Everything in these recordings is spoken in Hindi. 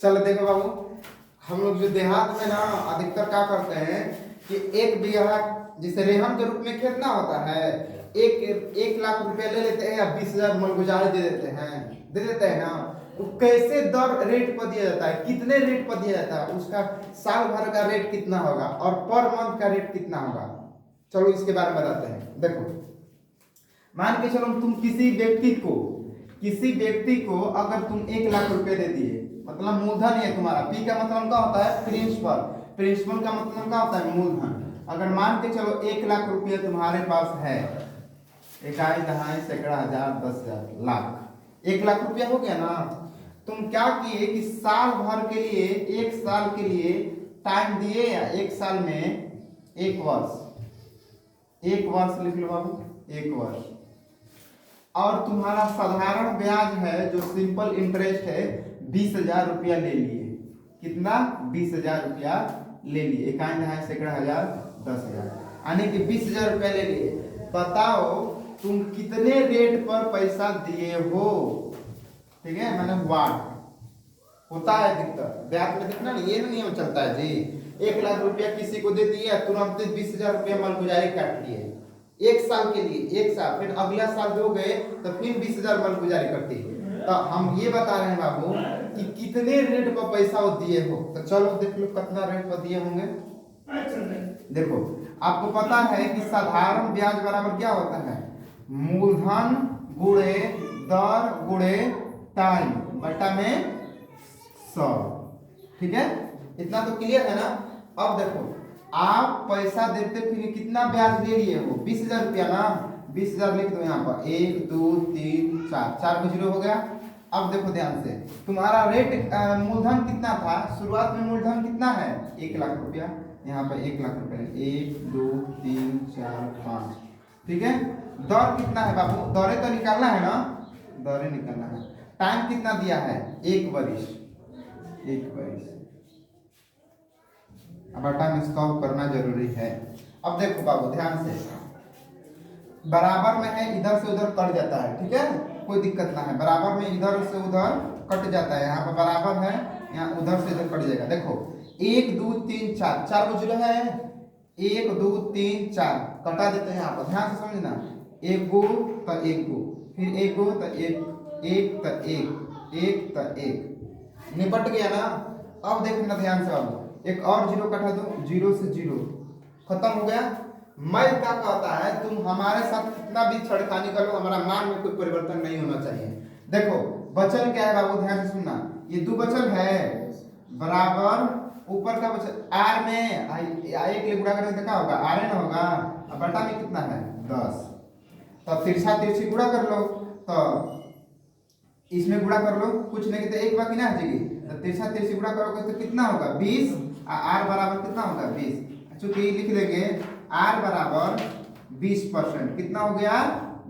चलो देखो बाबू, हम लोग जो देहात में ना अधिकतर क्या करते हैं कि एक बीघा जिसे रेहन के रूप में खेत ना होता है, एक लाख रुपया ले लेते हैं या 20,000 मलगुजारे दे देते हैं ना। वो कैसे दर रेट पर दिया जाता है, कितने रेट पर दिया जाता है, उसका साल भर का रेट कितना होगा और पर मंथ का रेट कितना होगा, चलो इसके बारे में बताते हैं। देखो मान के चलो तुम किसी व्यक्ति को अगर तुम 1 लाख रुपए दे दिए, मतलब मूलधन है तुम्हारा। पी का मतलब क्या होता है प्रिंसिपल का मतलब क्या होता है मूलधन। अगर मान के चलो 1 लाख रुपया तुम्हारे पास है, इकाई दहाई सैकड़ा हजार 10,000 लाख, 1 लाख रुपया हो गया ना। तुम क्या किए कि साल भर के लिए, 1 साल के लिए टाइम दिए, या 1 साल में 1 वर्ष लिख लो बाबू, 1 वर्ष। और तुम्हारा साधारण ब्याज है जो सिंपल इंटरेस्ट है 20,000 रुपया ले लिए। कितना? 20,000 रुपया ले लिए, इकाई दहाई सैकड़ा हजार 10,000, यानी कि 20,000 रुपया ले लिए। बताओ तुम कितने रेट पर पैसा दिए हो, ठीक है, मैंने वाट होता है दिक्कत देहात में, देखना ये नियम चलता है जी। 1 लाख रुपया किसी को दे दिया, तुरंत 20,000 रुपया मलगुजारी काट लिए 1 साल के लिए, 1 साल, फिर अगला साल जो गए तो फिर 20,000 मलगुजारी करती है। तो हम ये बता रहे हैं बाबू कि कितने रेट पर पैसा वो दिए हो। तो चलो देख लो कितना रेट पर दिए होंगे। देखो आपको पता है कि साधारण ब्याज बराबर क्या होता है, मूलधन गुणे दर गुणे टाइम बटा में 100, ठीक है, इतना तो क्लियर है ना। अब देखो आप पैसा देते फिर कितना ब्याज ले लिए हो, 20,000 रुपया ना। 20,000 लिख दो यहाँ पर, 1 2 3 4 को जीरो हो गया। अब देखो ध्यान से, तुम्हारा रेट मूलधन कितना था शुरुआत में, मूलधन कितना है 1 लाख रुपया, यहाँ पर 1 लाख रुपया, 1 2 3 4 5, ठीक है। दर कितना है बाबू, दौरे तो निकालना है ना, दौरे निकालना है। टाइम कितना दिया है 1 वर्ष, बटा में 100 करना जरूरी है। अब देखो बाबू ध्यान से, बराबर में है, इधर से उधर कट जाता है, ठीक है, कोई दिक्कत ना है। बराबर में इधर से उधर कट जाता है, यहाँ पर बराबर है, यहाँ उधर से इधर कट जाएगा। देखो 1 2 3 4 को जीरो है, 1 2 3 4 कटा देते हैं यहाँ पर, ध्यान से समझना। 1 गो तो 1 गो, फिर 1 गो तो 1 तो 1 तो 1 निपट गया ना। अब देखना ध्यान से बाबू, एक और जीरो कटा दो, 0 से 0 खत्म हो गया। मैं क्या कहता है, तुम हमारे साथ कितना भी छेड़खानी कर लो, हमारा मान में कोई परिवर्तन नहीं होना चाहिए। देखो बचल क्या है बाबू, ध्यान से सुनना, ये 2 बचल है बराबर, ऊपर का बचल आर में 1 ले गुणा करेंगे तो क्या होगा, आर ना होगा, अब बटा में कितना है 10। तो तिरछा तिरछी गुणा कर लो, तो इसमें गुणा कर लो, कुछ नहीं तो 1 बाकी ना बचेगी, तो तिरछा तिरछी गुणा करोगे तो कितना होगा 20, आर बराबर कितना होगा 20। चूंकि लिख देंगे आर बराबर 20%, कितना हो गया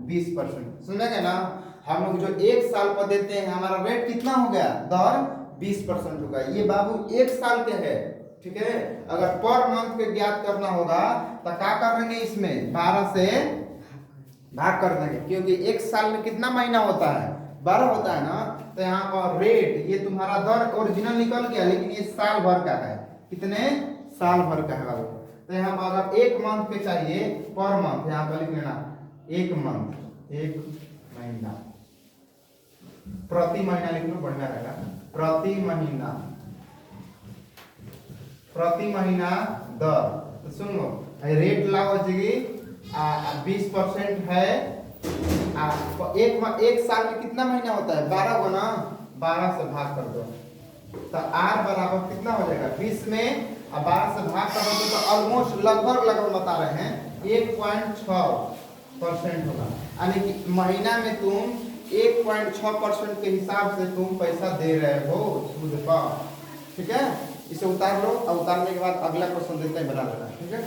20%, समझेंगे ना। हम लोग जो 1 साल पर देते हैं, हमारा रेट कितना हो गया, दर 20% होगा। ये बाबू 1 साल के है, ठीक है। अगर पर मंथ के ज्ञात करना होगा तो क्या करेंगे, इसमें 12 से भाग कर देंगे, क्योंकि 1 साल में कितना महीना होता है 12 होता है ना। तो यहाँ पर रेट, ये तुम्हारा दर ओरिजिनल निकल गया, लेकिन ये साल भर का है, कितने साल भर का है बाबू। तो यहाँ पर अगर 1 मंथ पे चाहिए, पर मंथ यहाँ पर लिख लेना 1 मंथ, 1 महीना, प्रति महीना लिख लो, बढ़िया रहेगा, प्रति महीना दर। तो सुन लो रेट लाओ जी 20% है, 1 साल में कितना महीना होता है 12 को ना, 12 से भाग कर दो, तो आर बराबर कितना हो जाएगा 20 में, अब 12 से भाग कर दो तो ऑलमोस्ट लगभग बता रहे हैं 1.6% होगा, यानी कि महीना में तुम 1.6% के हिसाब से तुम पैसा दे रहे हो सूद पर, ठीक है। इसे उतार लो, और उतारने के बाद अगला क्वेश्चन देते हैं, बना लेना, ठीक है।